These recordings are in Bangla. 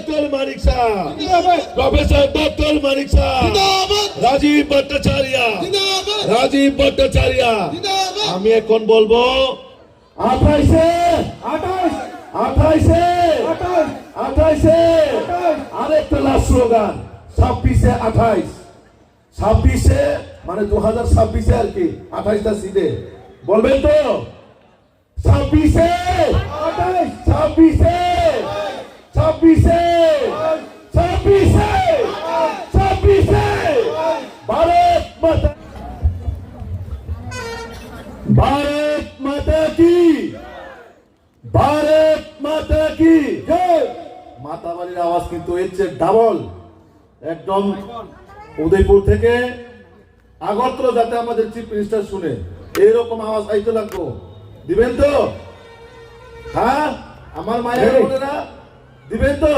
डॉक्टर मानिक साहब, प्रोफेसर डॉक्टर मानिक साहब, राजीव भट्टाचार्य, राजीव भट्टाचार्य। আমি এখন বলবো 28 আরেকটা লাস্ট স্লোগান 26 মানে 2026 আর কি 28টা সিটে বলবেন তো 26 भारत माता की जय। माता বাড়ির আওয়াজ কিন্তু এর চেয়ে ডাবল একদম উদয়পুর থেকে আগরতলা যাতে আমাদের চিফ মিনিস্টার শুনে এরকম আওয়াজ আইতে লাগবো। দিবেন তো? হ্যাঁ আমার মায়ের বোনেরা দিবেন তো?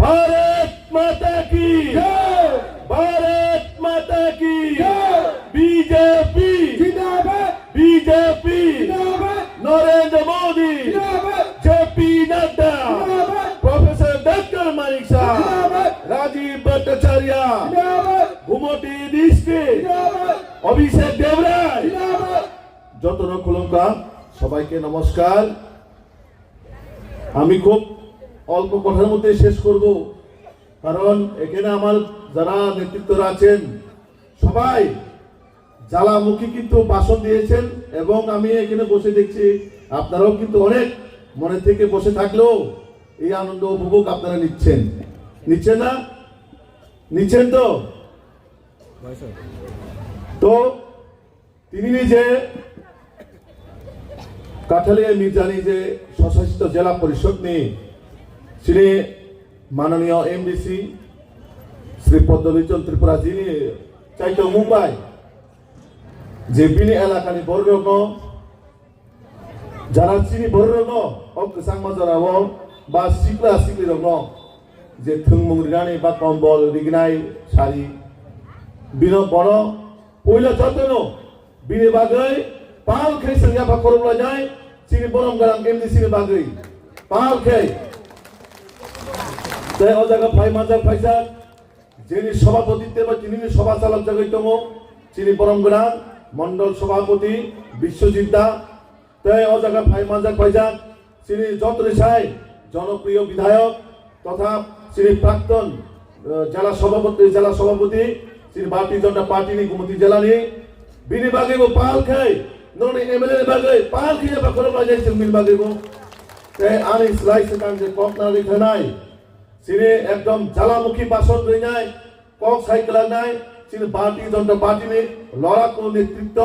भारत माता की जय, भारत माता की जय। बीजेपी जिंदाबाद, बीजेपी जिंदाबाद, नरेंद्र मोदी जिंदाबाद, जेपी नड्डा जिंदाबाद, प्रोफेसर डॉक्टर मानिक साहब, राजीव भट्टाचार्य जिंदाबाद, घुमटी दिसके जिंदाबाद, अभिषेक देवराय जिंदाबाद। যত রকমকা সবাইকে নমস্কার। আমি খুব অল্প কথার মধ্যে শেষ করব, কারণ এখানে আমার যারা নেতৃত্বরা আছেন সবাই জ্বালামুখী কিন্তু ভাষণ দিয়েছেন এবং আমি এখানে বসে দেখছি আপনারাও কিন্তু অনেক মনে থেকে বসে থাকলেও এই আনন্দ উপভোগ আপনারা নিচ্ছেন না? নিচ্ছেন তো? তো তিনি নিজে কাঠালিয়া মির্জানি যে স্বশাসিত জেলা পরিষদ নিয়ে শ্রী মাননীয় এমডিসি শ্রী পদ্মবিচন ত্রিপুরা যিনি চাইতো মুম্বাই যে বিনি এলাকানি বর্গ যারা চিনি বর্গ অসাংমা জরাও বা সিকলা সিকলি রং যে থুংমুং রিগানি বা কম্বল রিগনাই শাড়ি বিন বড় পয়লা যতন বিনি বাগৈ পাল খাই সংজ্ঞা করবলা যায় চিনি বরম গারাম এমডিসি বাগৈ পাল খাই তাই ও জায়গা ভাই মাজা ফাইসা যিনি সভাপতিত্বে বা তিনি সভা চালক জায়গায়তম চিনি পরমগড়া মন্ডল সভাপতি বিশ্বজিৎ দা তাই ও জায়গা ভাই মাজা ফাইসা তিনি যতরেশাই জনপ্রিয় বিধায়ক তথা তিনি প্রাক্তন জেলা সভাপতি তিনি ভারতীয় জনতা পার্টি নি গুমতি জেলা নি বিনি বাগেবো পাল খাই ননি এমএলএ বাগে পাল খাই বা করবা যাইছে মিল বাগেবো তাই আনি স্লাইস কান যে ককনা লিখে নাই তিনি একদম জ্বালামুখী ভাষণ দিয়ে নাই কক সাইকেল নাই তিনি ভারতীয় জনতা পার্টি নি লড়াকু নেতৃত্ব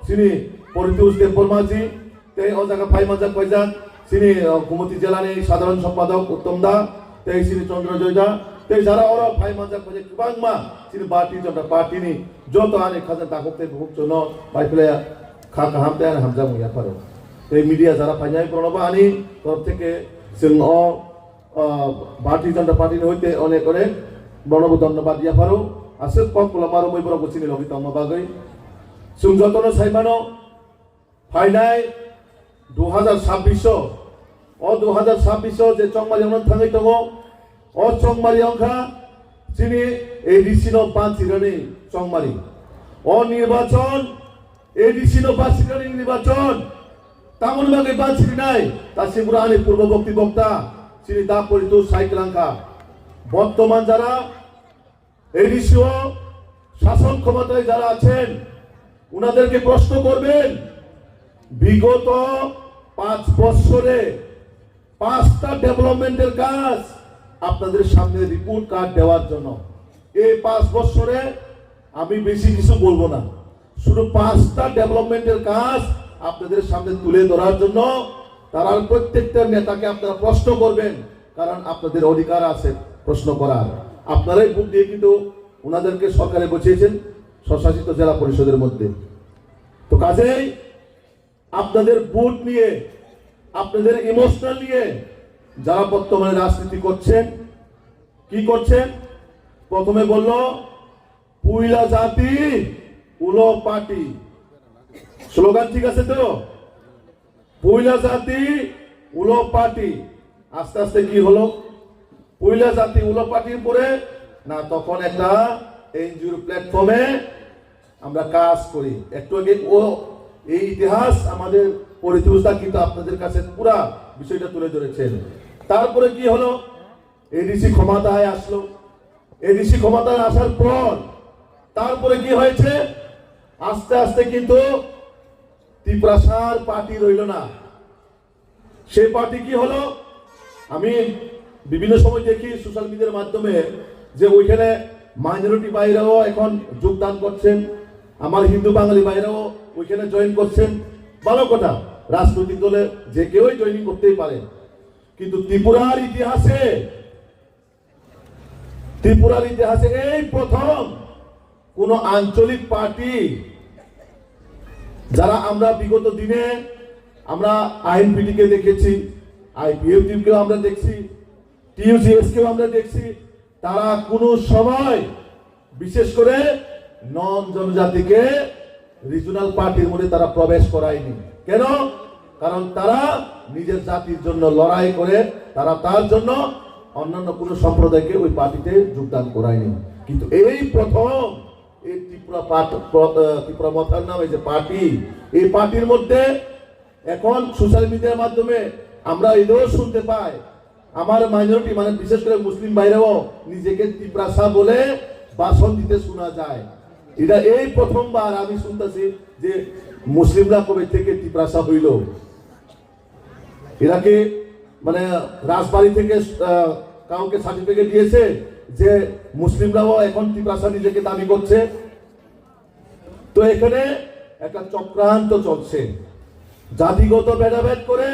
তিনি পরিতোষ দেববর্মাজি তাই ও জায়গা ভাই মাজা কয়জান তিনি গুমতি জেলা নি সাধারণ সম্পাদক উত্তম দা তাই তিনি চন্দ্রজয় দা তাই যারা ওরা ভাই মাজা কয়জে কিবাংমা তিনি ভারতীয় জনতা পার্টি নি যত আনে খাজা তাকতে ভুক জন্য ভাই ফেলে খা হামতে আর হামজা মুয়া পারো এই মিডিয়া যারা ফাইনাই প্রণব আনি তরফ থেকে जों भारतीय जनता पार्टी হইতে অনেক অনেক বড় ধন্যবাদ দিয়া পারো আছে ককলা মারো মই বড় গছিনি লগি তম বাগৈ जों যতন সাইমানো ফাইনাই 2026 ও 2026 যে চংমারি অনন থাঙ্গै দङ ও চংমারি অংখা যিনি এডিসিনো 5 সিরানি চংমারি ও নির্বাচন এডিসিনো 5 সিরানি নির্বাচন তামুলবাগে 5 সিরি নাই তাসিপুরা আনি পূর্ববর্তী বক্তা তিনি দা পরিতোষ সাইকেলাঙ্কা বর্তমান যারা এডিসিও শাসন ক্ষমতায় যারা আছেন উনাদেরকে প্রশ্ন করবেন বিগত 5 বছরে 5টা ডেভেলপমেন্টের কাজ আপনাদের সামনে রিপোর্ট কার্ড দেওয়ার জন্য এই 5 বছরে আমি বেশি কিছু বলবো না শুধু 5টা ডেভেলপমেন্টের কাজ আপনাদের সামনে তুলে ধরার জন্য তারা প্রত্যেকটা নেতাকে আপনারা প্রশ্ন করবেন কারণ আপনাদের অধিকার আছে প্রশ্ন করার আপনারাই ভোট দিয়ে কিন্তু ওনাদেরকে সরকারে বসিয়েছেন স্বশাসিত জেলা পরিষদের মধ্যে তো কাজেই আপনাদের ভোট নিয়ে আপনাদের ইমোশনাল নিয়ে যারা বর্তমানে রাজনীতি করছেন কি করছেন প্রথমে বলল পুইলা জাতি উলো পার্টি স্লোগান ঠিক আছে তো পুইলা জাতি উলো পার্টি আস্তে আস্তে কি হলো পয়লা জাতি উলো পার্টির পরে না, তখন একটা এনজিওর প্ল্যাটফর্মে আমরা কাজ করি। একটু আগে ও এই ইতিহাস আমাদের পরিচর্যা কিন্তু আপনাদের কাছে পুরা বিষয়টা তুলে ধরেছেন। তারপরে কি হলো, এডিসি ক্ষমতায় আসলো। এডিসি ক্ষমতায় আসার পর তারপরে কি হয়েছে, আস্তে আস্তে কিন্তু ত্রিপুরাসার পার্টি রইল না। সেই পার্টি কি হলো, আমি বিভিন্ন সময় দেখি সোশ্যাল মিডিয়ার মাধ্যমে যে ওইখানে মাইনরিটি ভাইরাও এখন যোগদান করছেন, আমার হিন্দু বাঙালি ভাইরাও ওইখানে জয়েন করছেন। ভালো কথা, রাজনৈতিক দলে যে কেউই জয়েনিং করতেই পারে, কিন্তু ত্রিপুরার ইতিহাসে এই প্রথম কোন আঞ্চলিক পার্টি, যারা আমরা বিগত দিনে আমরা আইএনপিটি কে দেখেছি, আইপিএফটি কেও আমরা দেখছি, টিইউসিএস কেও আমরা দেখছি, তারা কোনো সময় বিশেষ করে নন জনজাতিকে রিজনাল পার্টির মধ্যে তারা প্রবেশ করায়নি। কেন? কারণ তারা নিজের জাতির জন্য লড়াই করে তারা তার জন্য অন্যান্য কোনো সম্প্রদায়কে ওই পার্টিতে যোগদান করায়নি। কিন্তু এই প্রথম এই ত্রিপুরা মথার নামে যে পার্টি, এই পার্টির মধ্যে এখন সোশ্যাল মিডিয়ার মাধ্যমে আমরা এটাও শুনতে পাই, আমার মাইনরিটি মানে বিশেষ করে মুসলিম ভাইরাও নিজেকে ত্রিপুরাসা বলে ভাষণ দিতে শোনা যায়। এটা এই প্রথমবার আমি শুনতেছি যে মুসলিমরা কবে থেকে ত্রিপুরাসা হইল। এরা কি মানে রাজবাড়ি থেকে কাউকে সার্টিফিকেট দিয়েছে যে মুসলিমরাও এখন ত্রিপুরাসা নিজেকে দাবি করছে? তো এখানে একটা চক্রান্ত চলছে, জাতিগত ভেদাভেদ করে,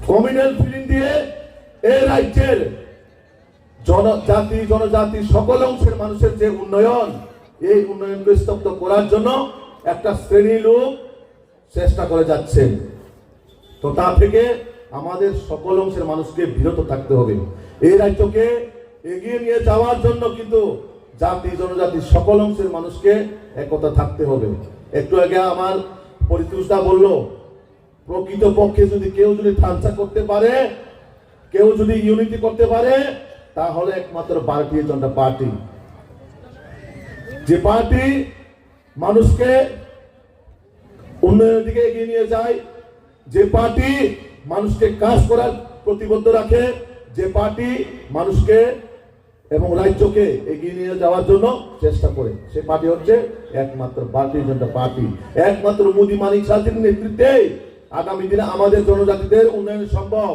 কমিউনাল ফিলিং দিয়ে এই রাজ্যের জনজাতি সকল অংশের মানুষের যে উন্নয়ন, এই উন্নয়নকে স্তব্ধ করার জন্য একটা শ্রেণী লোক চেষ্টা করে যাচ্ছে। তো তা থেকে আমাদের সকল অংশের মানুষকে বিরত থাকতে হবে। এই রাজ্যকে এগিয়ে নিয়ে যাওয়ার জন্য কিন্তু জাতি জনজাতি সকল অংশের মানুষকে একতা থাকতে হবে। একটু আগে আমার পরিতোষদা বলল, প্রকৃত পক্ষে যদি কেউ যদি ধারণা করতে পারে, কেউ যদি ইউনিটি করতে পারে, তাহলে একমাত্র ভারতীয় জনতা পার্টি। যে পার্টি মানুষকে উন্নয়নের দিকে এগিয়ে নিয়ে যায়, যে পার্টি মানুষকে কাজ করার প্রতিবদ্ধ রাখে, যে পার্টি মানুষকে এবং রাজ্যকে এগিয়ে নিয়ে যাওয়ার জন্য চেষ্টা করে, সে পার্টি হচ্ছে একমাত্র ভারতীয় জনতা পার্টি। একমাত্র মোদী মানিক সাহের নেতৃত্বে আগামী দিনে আমাদের জনজাতিদের উন্নয়ন সম্ভব।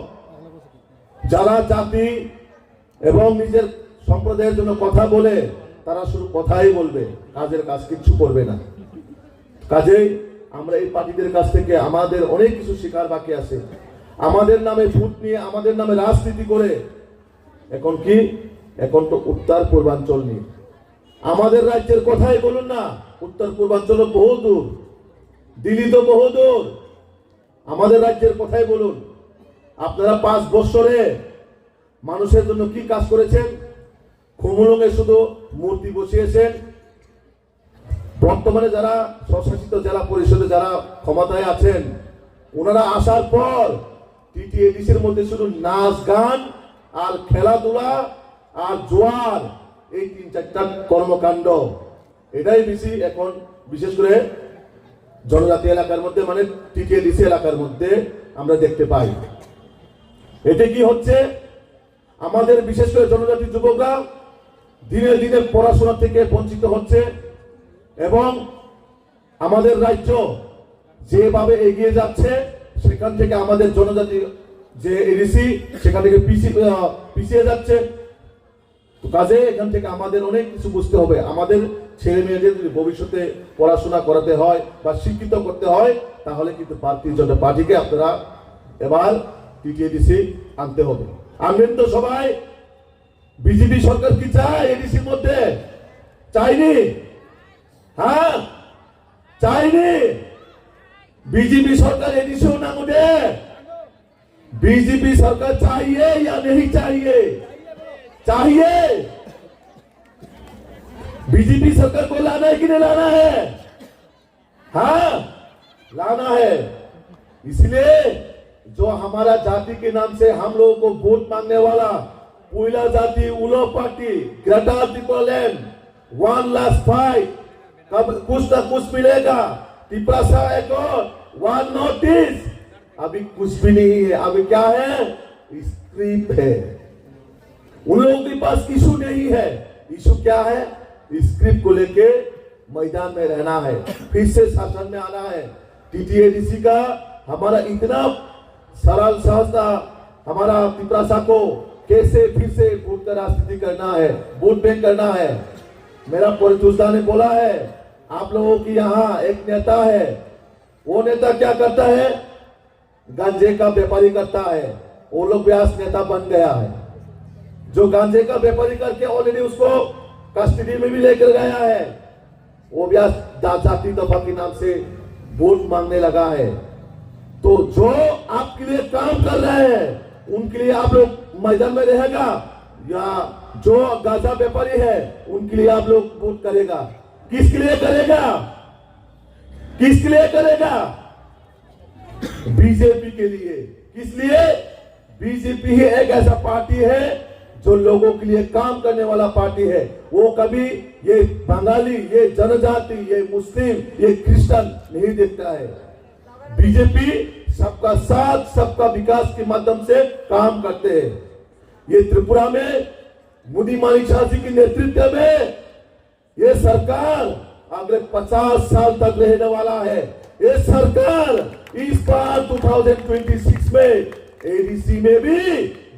যারা জাতি এবং নিজের সম্প্রদায়ের জন্য কথা বলে, তারা শুধু কথাই বলবে, কাজের কাজ কিচ্ছু করবে না। কাজেই আমরা এই পার্টিদের কাছ থেকে আমাদের অনেক কিছু শেখার বাকি আছে। আমাদের নামে ভোট নিয়ে, আমাদের নামে রাজনীতি করে, এখন কি, এখন তো উত্তর পূর্বাঞ্চল নিয়ে আমাদের রাজ্যের কথাই বলুন না, উত্তর পূর্বাঞ্চল বহু দূর, দিল্লি তো বহু দূর, আমাদের রাজ্যের কথাই বলুন। আপনারা 5 বছরে মানুষের জন্য কি কাজ করেছেন? খুমুলুঙে শুধু মূর্তি বসিয়েছেন। বর্তমানে যারা স্বশাসিত জেলা পরিষদে যারা ক্ষমতায় আছেন, ওনারা আসার পর টিটিএডিসির মধ্যে শুধু নাচ গান আর খেলাধুলা আর জোয়ার, এই 3-4টা কর্মকাণ্ড, এটাই বেশি এখন বিশেষ করে জনজাতি এলাকার মধ্যে, মানে টিটিএডিসি এলাকার মধ্যে আমরা দেখতে পাই। এতে কি হচ্ছে, আমাদের বিশেষ করে জনজাতি যুবকরা দিনে দিনে পড়াশোনা থেকে বঞ্চিত হচ্ছে এবং আমাদের রাজ্য যেভাবে এগিয়ে যাচ্ছে, সেখান থেকে আমাদের জনজাতি যে এডিসি সেখান থেকে পিছিয়ে যাচ্ছে। কাজে এখান থেকে আমাদের অনেক কিছু বুঝতে হবে। আমাদের ছেলে মেয়েদের যদি ভবিষ্যতে পড়াশোনা করাতে হয় বা শিক্ষিত করতে হয়, তাহলে কিন্তু ভারতীয় জনতা পার্টিকে আপনারা এবার টিটিএডিসি আনতে হবে। আনবেন তো সবাই? বিজেপি সরকার কি চায় এডিসির মধ্যে? চাইনি? হ্যাঁ, চাইনি। बीजेपी सरकार एडिसी ना मुझे, बीजेपी सरकार चाहिए या नहीं चाहिए? चाहिए। बीजेपी सरकार को लाना है कि नहीं लाना है? हाँ, लाना है। इसलिए जो हमारा जाति के नाम से हम लोगों को वोट मांगने वाला पुइला जाति उलो पार्टी ग्रेटर दीपोलैंड 1 last fight कब कुछ ना कुछ मिलेगा तिपरासा एक वन नोटिस अभी कुछ भी नहीं है अभी क्या है स्क्रिप्ट है उन लोगों के पास इशू नहीं है इशू क्या है स्क्रिप्ट को लेके मैदान में रहना है फिर से शासन में आना है टीटीएडीसी का हमारा इतना सरल सहजता हमारा तिपरासा को कैसे फिर से वोट का राजनीति करना है वोट बैंक करना है मेरा परिचुस्ता ने बोला है आप लोगों की यहाँ एक नेता है वो नेता क्या करता है गांजे का व्यापारी करता है वो लोग व्यास नेता बन गया है जो गांजे का व्यापारी करके ऑलरेडी उसको कस्टडी में भी लेकर गया है वो व्यास जाति दफा के नाम से वोट मांगने लगा है तो जो आपके लिए काम कर रहे हैं उनके लिए आप लोग मैदान में रहेगा या जो गांजा व्यापारी है उनके लिए आप लोग वोट करेगा किसके लिए करेगा किसके लिए करेगा बीजेपी के लिए किस लिए बीजेपी ही एक ऐसा पार्टी है जो लोगों के लिए काम करने वाला पार्टी है वो कभी ये बंगाली ये जनजाति ये मुस्लिम ये क्रिश्चियन नहीं देखता है बीजेपी सबका साथ सबका विकास के माध्यम से काम करते हैं ये त्रिपुरा में मोदी मानिक शाह जी के नेतृत्व में ये सरकार अगले 50 साल तक रहने वाला है ये सरकार इस बार 2026 में एडीसी में भी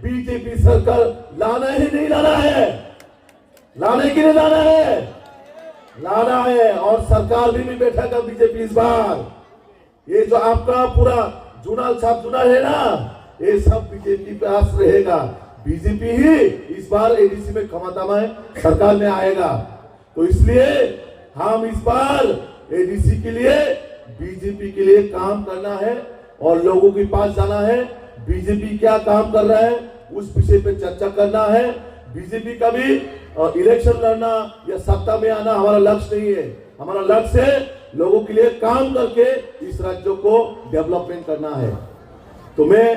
बीजेपी सरकार लाना ही नहीं लाना है लाने के लिए लाना है और सरकार भी नहीं बैठेगा बीजेपी इस बार ये जो आपका पूरा जुनाल साहब जुना है ना ये सब बीजेपी पास रहेगा बीजेपी ही इस बार एडीसी में क्षमता में सरकार में आएगा तो इसलिए हम इस बार एडीसी के लिए बीजेपी के लिए काम करना है और लोगों के पास जाना है बीजेपी क्या काम कर रहा है उस विषय पे चर्चा करना है बीजेपी का भी इलेक्शन लड़ना या सत्ता में आना हमारा लक्ष्य नहीं है हमारा लक्ष्य है लोगों के लिए काम करके इस राज्य को डेवलपमेंट करना है तो मैं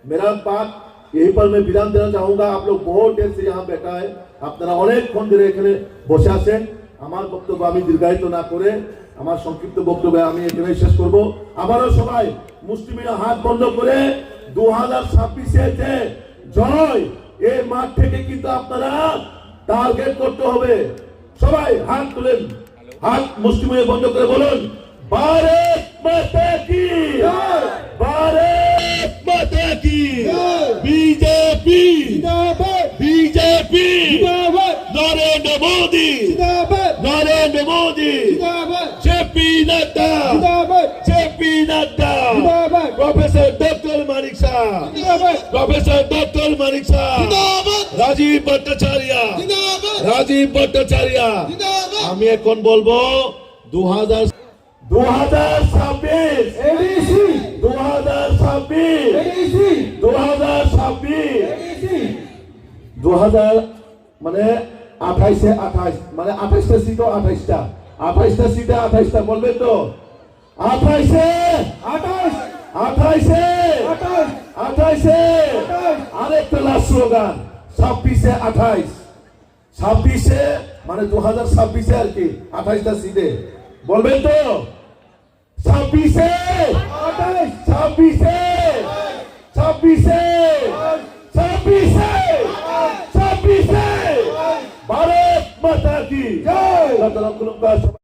मेरा बात यही पर मैं विराम देना चाहूंगा आप लोग बहुत देर से यहाँ बैठा है আপনারা অনেকক্ষণ ধরে এখানে বসে আছেন আমার বক্তব্য আমি দীর্ঘায়িত না করে আমার সংক্ষিপ্ত বক্তব্য আমি এখানে শেষ করব আবারও সবাই মুসলিমের হাত বন্ধ করে 2026 এ জয় এই মাঠ থেকে কিন্তু আপনারা টার্গেট করতে হবে সবাই হাত তুলেন হাত মুসলিমের বন্ধ করে বলুন ভারত মাতা কি জয় ভারত মাতা কি জয় बीजेपी जिंदाबाद बीजेपी जिंदाबाद नरेंद्र मोदी जिंदाबाद नरेंद्र मोदी जिंदाबाद जेपी नड्डा जिंदाबाद जेपी नड्डा जिंदाबाद प्रोफेसर डॉक्टर मानिक शाह जिंदाबाद प्रोफेसर डॉक्टर मानिक शाह जिंदाबाद राजीव भट्टाचार्य जिंदाबाद राजीव भट्टाचार्य जिंदाबाद আমি এখন বলবো 2026 एडीसी 2026 एडीसी 2000 মানে 28 से 28 মানে 28টা সিট 28টা 28টা সিটে 28টা বলবে তো 28 से 28 28 से 28 28 से 28 আরেকটা লাস্ট স্লোগান 26 से 28 26 से মানে 2026 এ আর কি 28টা সিটে বলবেন তো 26 से 28 26 से 26 से 26 से 26 से भारत माता की जय।